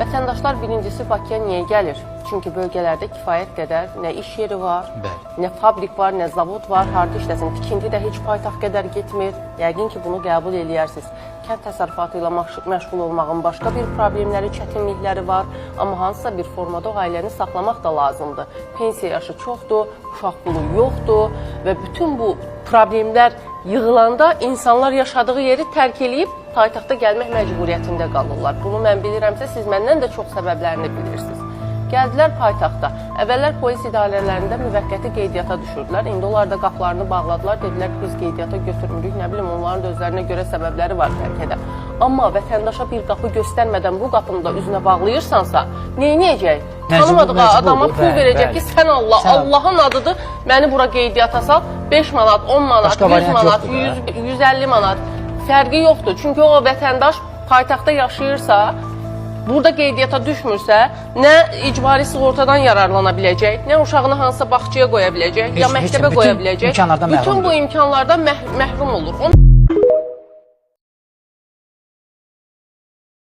Vətəndaşlar birincisi Bakıya niyə gəlir? Çünki bölgələrdə kifayət qədər nə iş yeri var, nə fabrik var, nə zavod var, harda işləsin. Tikinti də heç paytaxt qədər getmir. Yəqin ki, bunu qəbul eləyərsiniz. Kənd təsərrüfatı ilə məşğul olmağın başqa bir problemləri, çətinlikləri var. Amma hansısa bir formada o ailəni saxlamaq da lazımdır. Pensiya yaşı çoxdur, uşaq pulu yoxdur və bütün bu problemlər yığılanda insanlar yaşadığı yeri tərk edib paytaxta gəlmək məcburiyyətində qalırlar. Bunu mən bilirəmsə, siz məndən də çox səbəblərini bilirsiniz. Gəldilər paytaxta. Əvvəllər polis idarələrində müvəqqəti qeydiyyata düşürdülər. İndi onlar da qapılarını bağladılar. Dedilər ki, biz qeydiyyata götürmürük. Nə bilim, onların da özlərinə görə səbəbləri var bəlkə də. Amma vətəndaşa bir qapı göstərmədən bu qapını da üzünə bağlayırsansa, neynəyəcək? Tanımadığı adama pul verəcək ki, sən Allah, Allahın adıdır, məni bura qeydiyyata sal, 5 manat, 10 manat, 100 manat, 150 manat fərqi yoxdur. Çünki o vətəndaş paytaxtda yaşayırsa, burada qeydiyyata düşmürsə, nə icbari sığortadan yararlana biləcək, nə uşağını hansısa bağçaya qoya biləcək, ya məktəbə qoya biləcək. Bütün bu imkanlardan məhrum olur.